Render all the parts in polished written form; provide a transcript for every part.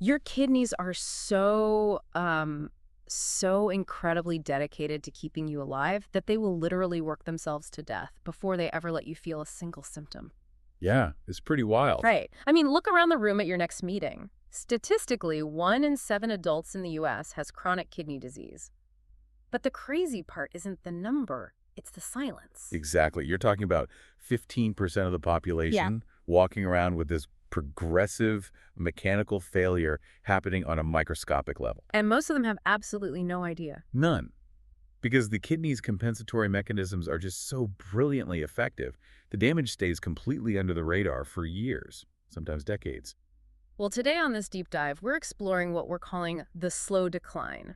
Your kidneys are so incredibly dedicated to keeping you alive that they will literally work themselves to death before they ever let you feel a single symptom. Yeah, it's pretty wild. Right. I mean, look around the room at your next meeting. Statistically, 1 in 7 adults in the U.S. has chronic kidney disease. But the crazy part isn't the number, it's the silence. Exactly. You're talking about 15% of the population walking around with this progressive mechanical failure happening on a microscopic level. And most of them have absolutely no idea. None. Because the kidney's compensatory mechanisms are just so brilliantly effective, the damage stays completely under the radar for years, sometimes decades. Well, today on this deep dive, we're exploring what we're calling the slow decline,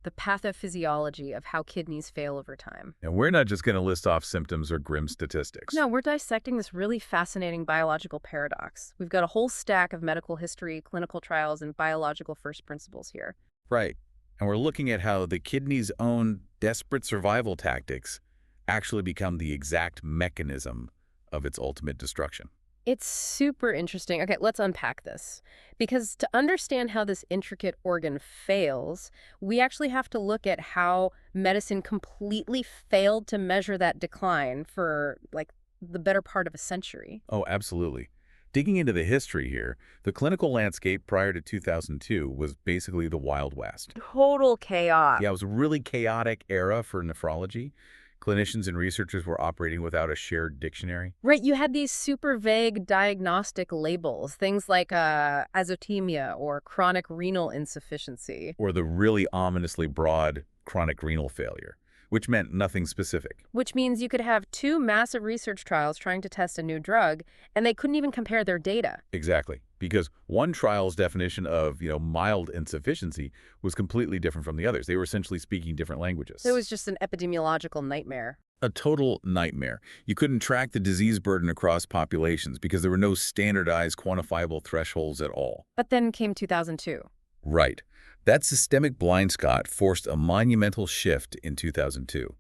the pathophysiology of how kidneys fail over time. And we're not just going to list off symptoms or grim statistics. No, we're dissecting this really fascinating biological paradox. We've got a whole stack of medical history, clinical trials, and biological first principles here. Right. And we're looking at how the kidney's own desperate survival tactics actually become the exact mechanism of its ultimate destruction. It's super interesting. Okay, let's unpack this. Because to understand how this intricate organ fails, we actually have to look at how medicine completely failed to measure that decline for, like, the better part of a century. Oh, absolutely. Digging into the history here, the clinical landscape prior to 2002 was basically the Wild West. Total chaos. Yeah, it was a really chaotic era for nephrology. Clinicians and researchers were operating without a shared dictionary. Right, you had these super vague diagnostic labels, things like azotemia or chronic renal insufficiency. Or the really ominously broad chronic renal failure, which meant nothing specific. Which means you could have 2 massive research trials trying to test a new drug, and they couldn't even compare their data. Exactly. Because one trial's definition of, mild insufficiency was completely different from the others. They were essentially speaking different languages. So it was just an epidemiological nightmare. A total nightmare. You couldn't track the disease burden across populations because there were no standardized quantifiable thresholds at all. But then came 2002. Right. That systemic blind spot forced a monumental shift in 2002.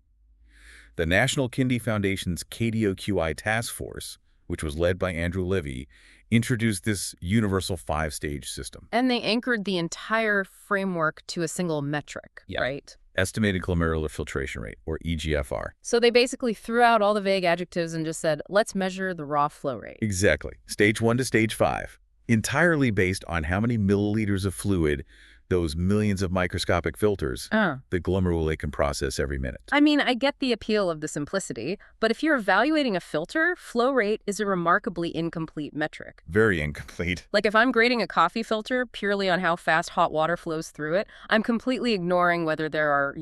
The National Kidney Foundation's KDOQI task force, which was led by Andrew Livy, introduced this universal 5-stage system. And they anchored the entire framework to a single metric, right? Estimated glomerular filtration rate, or EGFR. So they basically threw out all the vague adjectives and just said, let's measure the raw flow rate. Exactly. Stage 1 to stage 5. Entirely based on how many milliliters of fluid, those millions of microscopic filters, the glomeruli can process every minute. I mean, I get the appeal of the simplicity, but if you're evaluating a filter, flow rate is a remarkably incomplete metric. Very incomplete. Like if I'm grading a coffee filter purely on how fast hot water flows through it, I'm completely ignoring whether there are,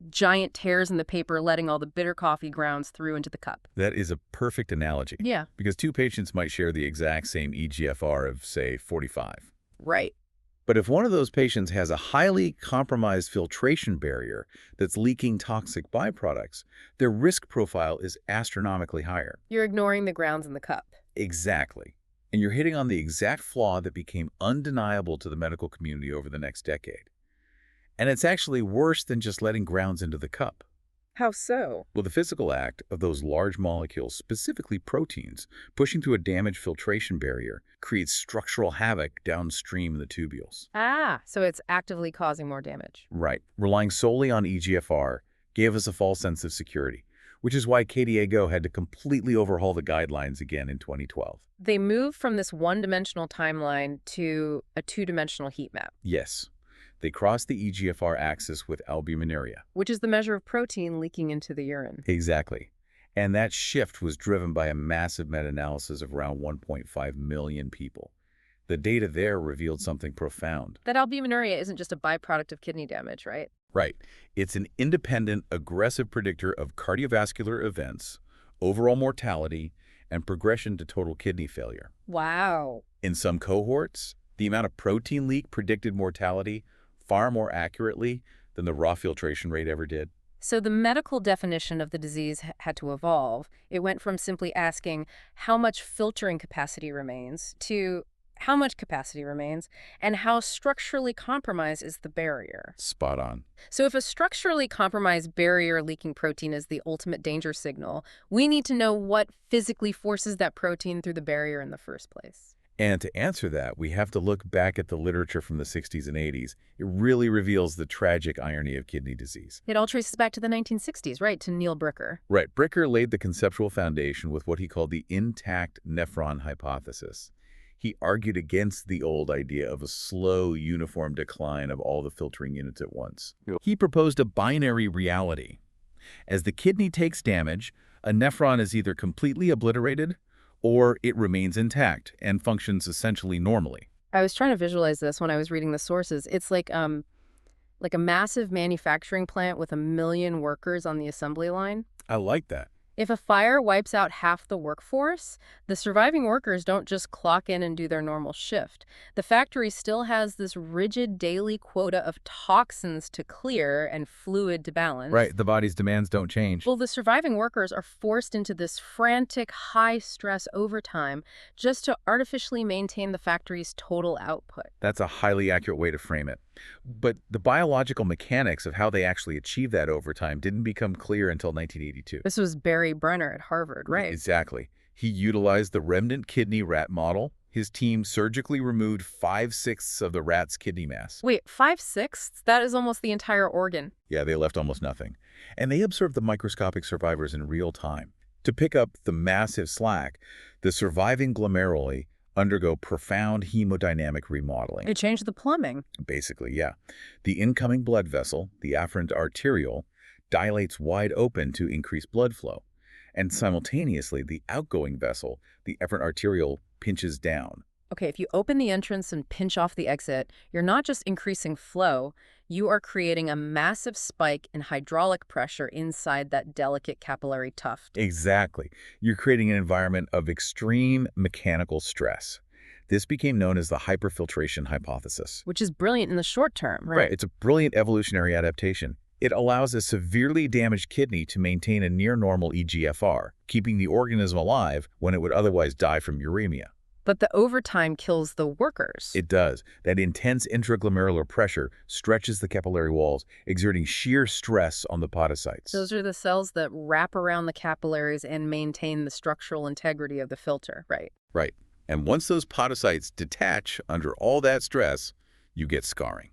giant tears in the paper letting all the bitter coffee grounds through into the cup. That is a perfect analogy. Yeah. Because 2 patients might share the exact same EGFR of, say, 45. Right. But if one of those patients has a highly compromised filtration barrier that's leaking toxic byproducts, their risk profile is astronomically higher. You're ignoring the grounds in the cup. Exactly. And you're hitting on the exact flaw that became undeniable to the medical community over the next decade. And it's actually worse than just letting grounds into the cup. How so? Well, the physical act of those large molecules, specifically proteins, pushing through a damaged filtration barrier creates structural havoc downstream in the tubules. So it's actively causing more damage. Right. Relying solely on EGFR gave us a false sense of security, which is why KDIGO had to completely overhaul the guidelines again in 2012. They moved from this one-dimensional timeline to a 2-dimensional heat map. Yes. They crossed the EGFR axis with albuminuria, which is the measure of protein leaking into the urine. Exactly. And that shift was driven by a massive meta-analysis of around 1.5 million people. The data there revealed something profound. That albuminuria isn't just a byproduct of kidney damage, right? Right. It's an independent, aggressive predictor of cardiovascular events, overall mortality, and progression to total kidney failure. Wow. In some cohorts, the amount of protein leak predicted mortality far more accurately than the raw filtration rate ever did. So the medical definition of the disease had to evolve. It went from simply asking how much filtering capacity remains to how much capacity remains and how structurally compromised is the barrier. Spot on. So if a structurally compromised barrier leaking protein is the ultimate danger signal, we need to know what physically forces that protein through the barrier in the first place. And to answer that, we have to look back at the literature from the 60s and 80s. It really reveals the tragic irony of kidney disease. It all traces back to the 1960s, right, to Neil Bricker. Right. Bricker laid the conceptual foundation with what he called the intact nephron hypothesis. He argued against the old idea of a slow, uniform decline of all the filtering units at once. He proposed a binary reality. As the kidney takes damage, a nephron is either completely obliterated or it remains intact and functions essentially normally. I was trying to visualize this when I was reading the sources. It's like a massive manufacturing plant with 1 million workers on the assembly line. I like that. If a fire wipes out half the workforce, the surviving workers don't just clock in and do their normal shift. The factory still has this rigid daily quota of toxins to clear and fluid to balance. Right, the body's demands don't change. Well, the surviving workers are forced into this frantic, high-stress overtime just to artificially maintain the factory's total output. That's a highly accurate way to frame it. But the biological mechanics of how they actually achieve that overtime didn't become clear until 1982. This was Barry Brenner at Harvard, right? Exactly. He utilized the remnant kidney rat model. His team surgically removed 5/6 of the rat's kidney mass. Wait, 5/6? That is almost the entire organ. Yeah, they left almost nothing. And they observed the microscopic survivors in real time. To pick up the massive slack, the surviving glomeruli undergo profound hemodynamic remodeling. It changed the plumbing. Basically, yeah. The incoming blood vessel, the afferent arteriole, dilates wide open to increase blood flow. And simultaneously, the outgoing vessel, the efferent arteriole, pinches down. Okay, if you open the entrance and pinch off the exit, you're not just increasing flow, you are creating a massive spike in hydraulic pressure inside that delicate capillary tuft. Exactly. You're creating an environment of extreme mechanical stress. This became known as the hyperfiltration hypothesis. Which is brilliant in the short term, right? It's a brilliant evolutionary adaptation. It allows a severely damaged kidney to maintain a near-normal eGFR, keeping the organism alive when it would otherwise die from uremia. But the overtime kills the workers. It does. That intense intraglomerular pressure stretches the capillary walls, exerting sheer stress on the podocytes. Those are the cells that wrap around the capillaries and maintain the structural integrity of the filter, right? Right. And once those podocytes detach under all that stress, you get scarring.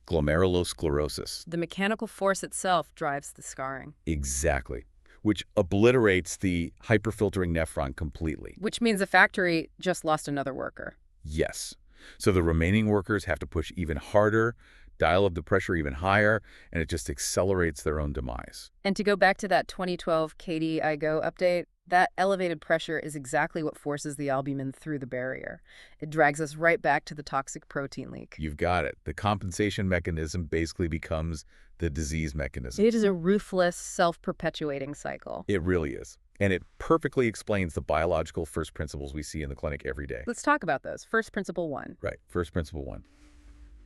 Glomerulosclerosis. The mechanical force itself drives the scarring. Exactly. Which obliterates the hyperfiltering nephron completely. Which means the factory just lost another worker. Yes. So the remaining workers have to push even harder, dial up the pressure even higher, and it just accelerates their own demise. And to go back to that 2012 Katie I Go update, that elevated pressure is exactly what forces the albumin through the barrier. It drags us right back to the toxic protein leak. You've got it. The compensation mechanism basically becomes the disease mechanism. It is a ruthless, self-perpetuating cycle. It really is. And it perfectly explains the biological first principles we see in the clinic every day. Let's talk about those. First principle 1. Right. First principle 1.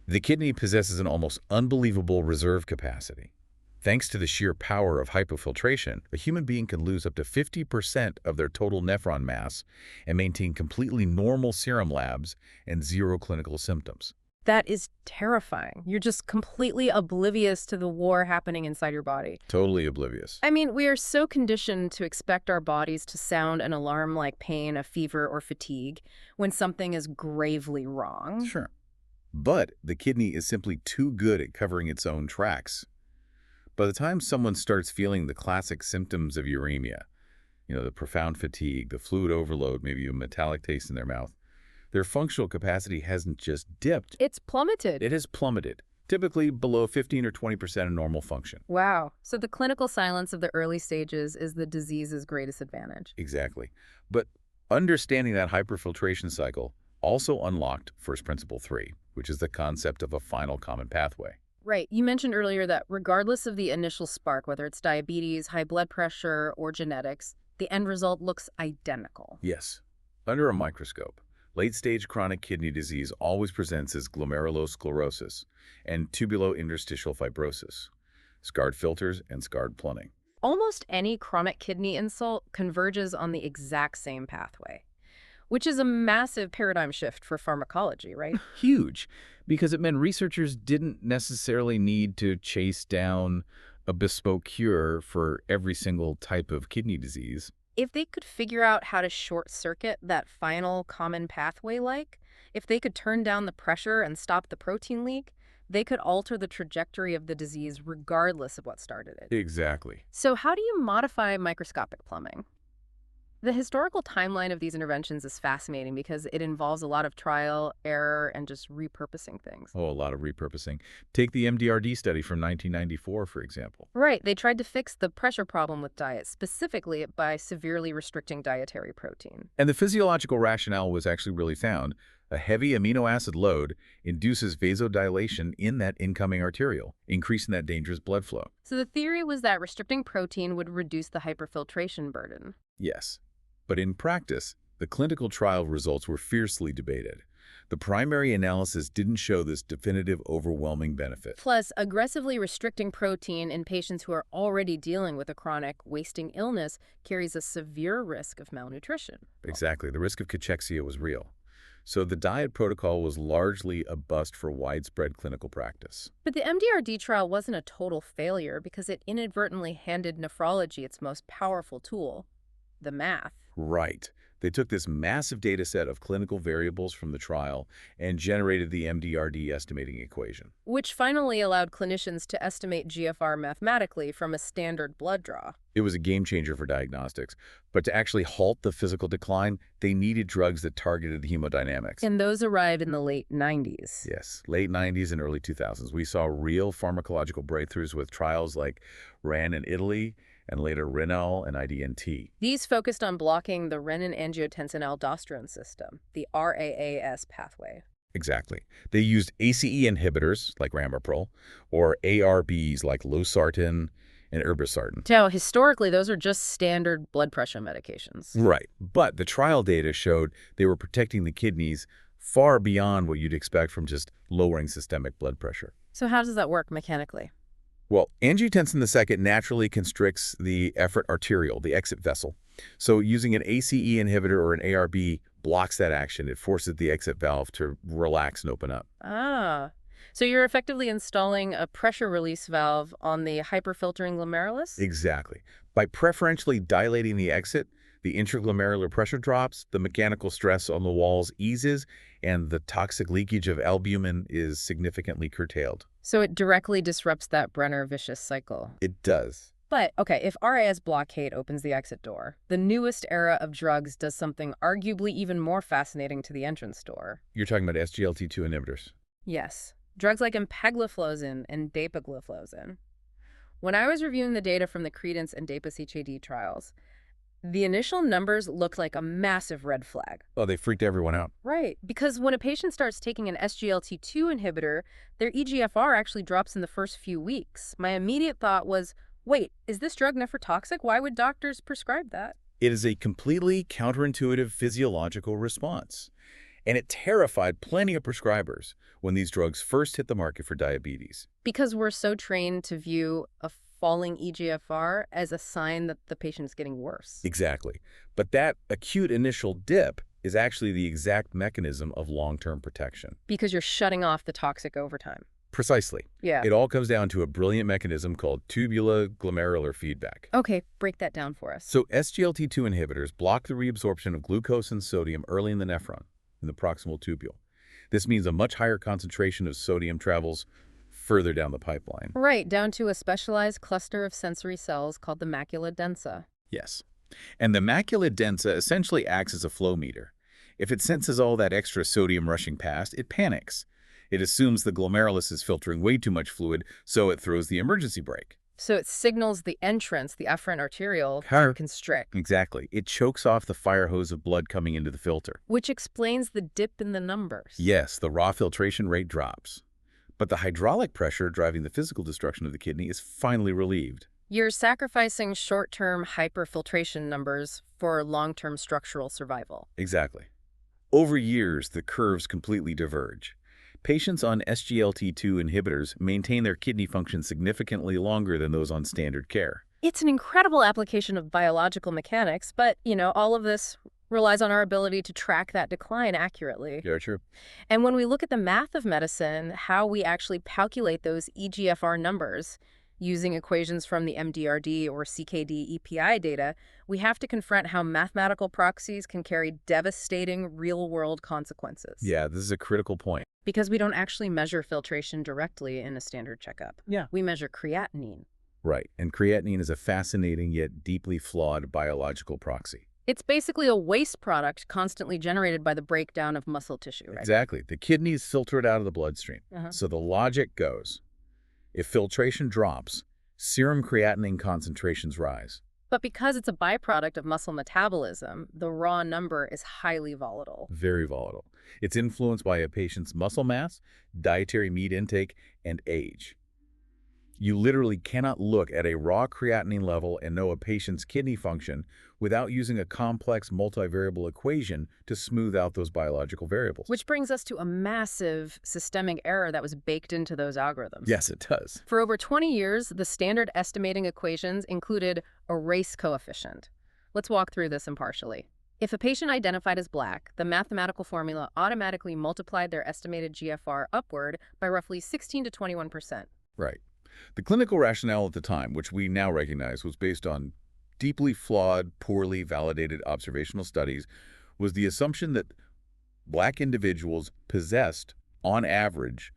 The kidney possesses an almost unbelievable reserve capacity. Thanks to the sheer power of hypofiltration, a human being can lose up to 50% of their total nephron mass and maintain completely normal serum labs and zero clinical symptoms. That is terrifying. You're just completely oblivious to the war happening inside your body. Totally oblivious. I mean, we are so conditioned to expect our bodies to sound an alarm like pain, a fever, or fatigue when something is gravely wrong. Sure. But the kidney is simply too good at covering its own tracks. By the time someone starts feeling the classic symptoms of uremia, the profound fatigue, the fluid overload, maybe a metallic taste in their mouth, their functional capacity hasn't just dipped. It's plummeted. It has plummeted, typically below 15 or 20% of normal function. Wow. So the clinical silence of the early stages is the disease's greatest advantage. Exactly. But understanding that hyperfiltration cycle also unlocked first principle 3, which is the concept of a final common pathway. Right. You mentioned earlier that regardless of the initial spark, whether it's diabetes, high blood pressure, or genetics, the end result looks identical. Yes. Under a microscope, late-stage chronic kidney disease always presents as glomerulosclerosis and tubulointerstitial fibrosis, scarred filters, and scarred plumbing. Almost any chronic kidney insult converges on the exact same pathway, which is a massive paradigm shift for pharmacology, right? Huge, because it meant researchers didn't necessarily need to chase down a bespoke cure for every single type of kidney disease. If they could figure out how to short-circuit that final common pathway, if they could turn down the pressure and stop the protein leak, they could alter the trajectory of the disease regardless of what started it. Exactly. So how do you modify microscopic plumbing? The historical timeline of these interventions is fascinating because it involves a lot of trial, error, and just repurposing things. Oh, a lot of repurposing. Take the MDRD study from 1994, for example. Right, they tried to fix the pressure problem with diet, specifically by severely restricting dietary protein. And the physiological rationale was actually really sound. A heavy amino acid load induces vasodilation in that incoming arteriole, increasing that dangerous blood flow. So the theory was that restricting protein would reduce the hyperfiltration burden. Yes. But in practice, the clinical trial results were fiercely debated. The primary analysis didn't show this definitive, overwhelming benefit. Plus, aggressively restricting protein in patients who are already dealing with a chronic wasting illness carries a severe risk of malnutrition. Exactly. The risk of cachexia was real. So the diet protocol was largely a bust for widespread clinical practice. But the MDRD trial wasn't a total failure because it inadvertently handed nephrology its most powerful tool, the math. Right. They took this massive data set of clinical variables from the trial and generated the MDRD estimating equation. Which finally allowed clinicians to estimate GFR mathematically from a standard blood draw. It was a game changer for diagnostics, but to actually halt the physical decline, they needed drugs that targeted the hemodynamics. And those arrived in the late 90s. Yes, late 90s and early 2000s. We saw real pharmacological breakthroughs with trials like RAN in Italy and later renal and IDNT. These focused on blocking the renin-angiotensin-aldosterone system, the RAAS pathway. Exactly. They used ACE inhibitors like ramipril or ARBs like losartan and irbesartan. Now, historically, those are just standard blood pressure medications. Right. But the trial data showed they were protecting the kidneys far beyond what you'd expect from just lowering systemic blood pressure. So how does that work mechanically? Well, angiotensin II naturally constricts the efferent arteriole, the exit vessel. So using an ACE inhibitor or an ARB blocks that action. It forces the exit valve to relax and open up. Ah, so you're effectively installing a pressure release valve on the hyperfiltering glomerulus? Exactly. By preferentially dilating the exit, the intraglomerular pressure drops, the mechanical stress on the walls eases, and the toxic leakage of albumin is significantly curtailed. So it directly disrupts that Brenner vicious cycle. It does. But, okay, if RAS blockade opens the exit door, the newest era of drugs does something arguably even more fascinating to the entrance door. You're talking about SGLT2 inhibitors. Yes, drugs like empagliflozin and dapagliflozin. When I was reviewing the data from the Credence and DAPA-CHAD trials, the initial numbers looked like a massive red flag. Oh, they freaked everyone out. Right, because when a patient starts taking an SGLT2 inhibitor, their eGFR actually drops in the first few weeks. My immediate thought was, wait, is this drug nephrotoxic? Why would doctors prescribe that? It is a completely counterintuitive physiological response. And it terrified plenty of prescribers when these drugs first hit the market for diabetes. Because we're so trained to view a falling eGFR as a sign that the patient is getting worse. Exactly. But that acute initial dip is actually the exact mechanism of long-term protection. Because you're shutting off the toxic overtime. Precisely. Yeah. It all comes down to a brilliant mechanism called tubulo-glomerular feedback. Okay, break that down for us. So SGLT2 inhibitors block the reabsorption of glucose and sodium early in the nephron, in the proximal tubule. This means a much higher concentration of sodium travels further down the pipeline. Right, down to a specialized cluster of sensory cells called the macula densa. Yes. And the macula densa essentially acts as a flow meter. If it senses all that extra sodium rushing past, it panics. It assumes the glomerulus is filtering way too much fluid, so it throws the emergency brake. So it signals the entrance, the efferent arteriole, to constrict. Exactly. It chokes off the fire hose of blood coming into the filter. Which explains the dip in the numbers. Yes, the raw filtration rate drops. But the hydraulic pressure driving the physical destruction of the kidney is finally relieved. You're sacrificing short-term hyperfiltration numbers for long-term structural survival. Exactly. Over years, the curves completely diverge. Patients on SGLT2 inhibitors maintain their kidney function significantly longer than those on standard care. It's an incredible application of biological mechanics, but, all of this relies on our ability to track that decline accurately. Yeah, true. And when we look at the math of medicine, how we actually calculate those eGFR numbers, Using equations from the MDRD or CKD EPI data, we have to confront how mathematical proxies can carry devastating real-world consequences. Yeah, this is a critical point. Because we don't actually measure filtration directly in a standard checkup. Yeah. We measure creatinine. Right, and creatinine is a fascinating yet deeply flawed biological proxy. It's basically a waste product constantly generated by the breakdown of muscle tissue, right? Exactly. The kidneys filter it out of the bloodstream. Uh-huh. So the logic goes, if filtration drops, serum creatinine concentrations rise. But because it's a byproduct of muscle metabolism, the raw number is highly volatile. Very volatile. It's influenced by a patient's muscle mass, dietary meat intake, and age. You literally cannot look at a raw creatinine level and know a patient's kidney function without using a complex multivariable equation to smooth out those biological variables. Which brings us to a massive systemic error that was baked into those algorithms. Yes, it does. For over 20 years, the standard estimating equations included a race coefficient. Let's walk through this impartially. If a patient identified as Black, the mathematical formula automatically multiplied their estimated GFR upward by roughly 16 to 21%. Right. The clinical rationale at the time, which we now recognize was based on deeply flawed, poorly validated observational studies, was the assumption that Black individuals possessed, on average,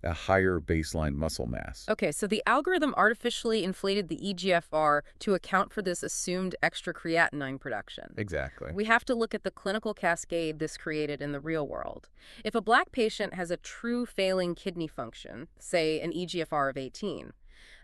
a higher baseline muscle mass. Okay, so the algorithm artificially inflated the eGFR to account for this assumed extra creatinine production. Exactly. We have to look at the clinical cascade this created in the real world. If a Black patient has a true failing kidney function, say an eGFR of 18,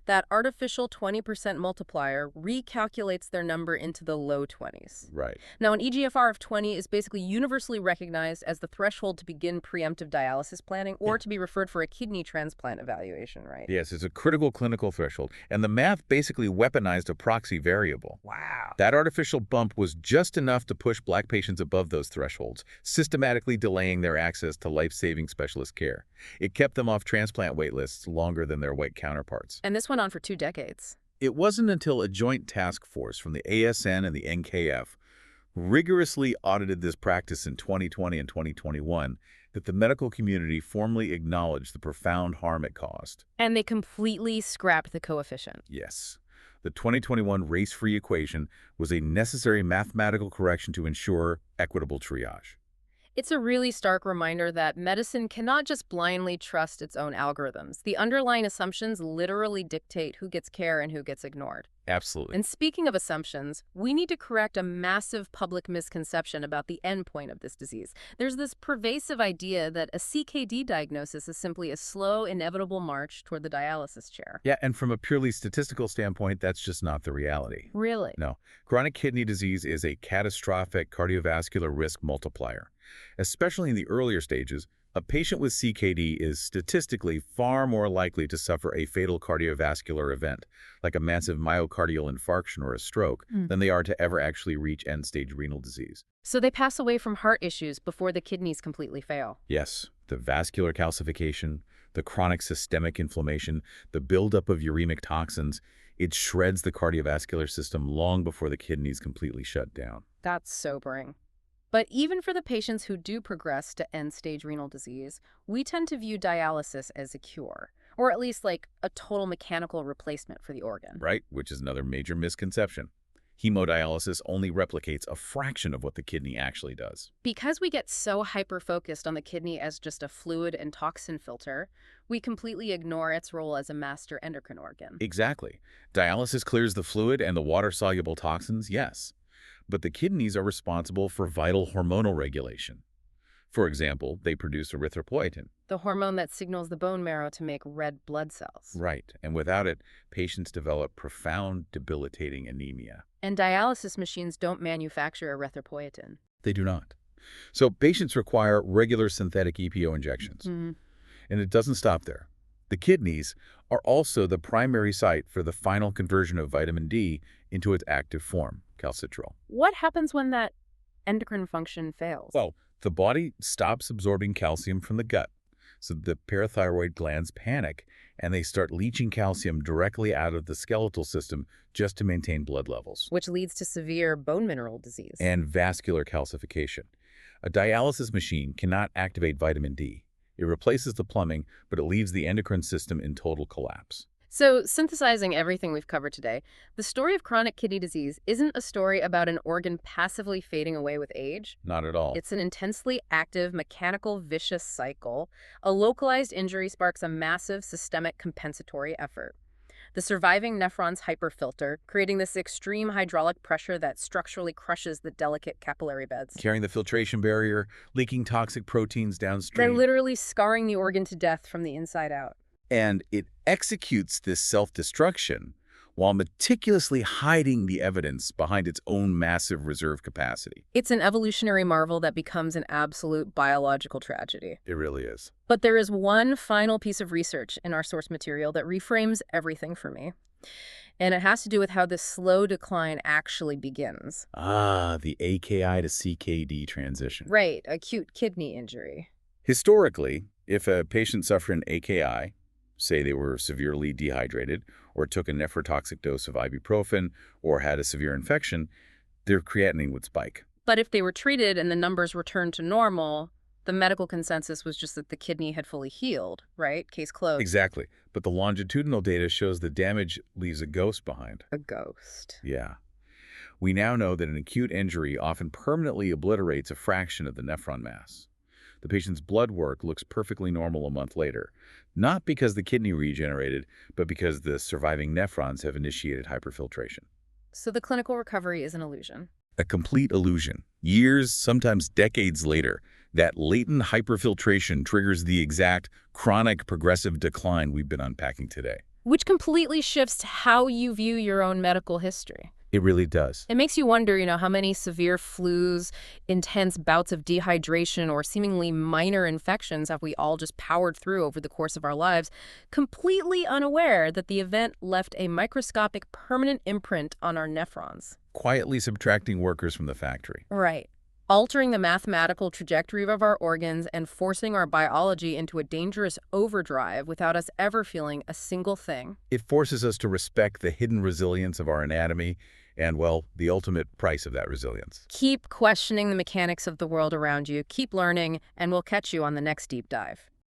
that artificial 20% multiplier recalculates their number into the low 20s. Right. Now, an eGFR of 20 is basically universally recognized as the threshold to begin preemptive dialysis planning or to be referred for a kidney transplant evaluation, right? Yes, it's a critical clinical threshold, and the math basically weaponized a proxy variable. Wow. That artificial bump was just enough to push Black patients above those thresholds, systematically delaying their access to life-saving specialist care. It kept them off transplant wait lists longer than their white counterparts. And this went on for 2 decades. It wasn't until a joint task force from the ASN and the NKF rigorously audited this practice in 2020 and 2021 that the medical community formally acknowledged the profound harm it caused. And they completely scrapped the coefficient. Yes. The 2021 race-free equation was a necessary mathematical correction to ensure equitable triage. It's a really stark reminder that medicine cannot just blindly trust its own algorithms. The underlying assumptions literally dictate who gets care and who gets ignored. Absolutely. And speaking of assumptions, we need to correct a massive public misconception about the endpoint of this disease. There's this pervasive idea that a CKD diagnosis is simply a slow, inevitable march toward the dialysis chair. Yeah, and from a purely statistical standpoint, that's just not the reality. Really? No. Chronic kidney disease is a catastrophic cardiovascular risk multiplier. Especially in the earlier stages, a patient with CKD is statistically far more likely to suffer a fatal cardiovascular event, like a massive myocardial infarction or a stroke, than they are to ever actually reach end-stage renal disease. So they pass away from heart issues before the kidneys completely fail. Yes, the vascular calcification, the chronic systemic inflammation, the buildup of uremic toxins, it shreds the cardiovascular system long before the kidneys completely shut down. That's sobering. But even for the patients who do progress to end-stage renal disease, we tend to view dialysis as a cure, or at least like a total mechanical replacement for the organ. Right, which is another major misconception. Hemodialysis only replicates a fraction of what the kidney actually does. Because we get so hyper-focused on the kidney as just a fluid and toxin filter, we completely ignore its role as a master endocrine organ. Exactly. Dialysis clears the fluid and the water-soluble toxins, yes. But the kidneys are responsible for vital hormonal regulation. For example, they produce erythropoietin. The hormone that signals the bone marrow to make red blood cells. Right, and without it, patients develop profound, debilitating anemia. And dialysis machines don't manufacture erythropoietin. They do not. So patients require regular synthetic EPO injections. And it doesn't stop there. The kidneys are also the primary site for the final conversion of vitamin D into its active form, calcitrol. What happens when that endocrine function fails? Well, the body stops absorbing calcium from the gut, so the parathyroid glands panic, and they start leaching calcium directly out of the skeletal system just to maintain blood levels. Which leads to severe bone mineral disease. And vascular calcification. A dialysis machine cannot activate vitamin D. It replaces the plumbing, but it leaves the endocrine system in total collapse. So, synthesizing everything we've covered today, the story of chronic kidney disease isn't a story about an organ passively fading away with age. Not at all. It's an intensely active, mechanical, vicious cycle. A localized injury sparks a massive systemic compensatory effort. The surviving nephrons hyperfilter, creating this extreme hydraulic pressure that structurally crushes the delicate capillary beds. Carrying the filtration barrier, leaking toxic proteins They're downstream. literally scarring the organ to death from the inside out. And it executes this self-destruction while meticulously hiding the evidence behind its own massive reserve capacity. It's an evolutionary marvel that becomes an absolute biological tragedy. It really is. But there is one final piece of research in our source material that reframes everything for me. And it has to do with how this slow decline actually begins. Ah, the AKI to CKD transition. Right, acute kidney injury. Historically, if a patient suffered an AKI, say they were severely dehydrated or took a nephrotoxic dose of ibuprofen or had a severe infection, their creatinine would spike. But if they were treated and the numbers returned to normal, the medical consensus was just that the kidney had fully healed, right? Case closed. Exactly. But the longitudinal data shows the damage leaves a ghost behind. A ghost. Yeah. We now know that an acute injury often permanently obliterates a fraction of the nephron mass. The patient's blood work looks perfectly normal a month later, not because the kidney regenerated, but because the surviving nephrons have initiated hyperfiltration. So the clinical recovery is an illusion. A complete illusion. Years, sometimes decades later, that latent hyperfiltration triggers the exact chronic progressive decline we've been unpacking today. Which completely shifts how you view your own medical history. It really does. It makes you wonder, how many severe flus, intense bouts of dehydration, or seemingly minor infections have we all just powered through over the course of our lives, completely unaware that the event left a microscopic permanent imprint on our nephrons. Quietly subtracting workers from the factory. Right. Altering the mathematical trajectory of our organs and forcing our biology into a dangerous overdrive without us ever feeling a single thing. It forces us to respect the hidden resilience of our anatomy and, well, the ultimate price of that resilience. Keep questioning the mechanics of the world around you, keep learning, and we'll catch you on the next deep dive.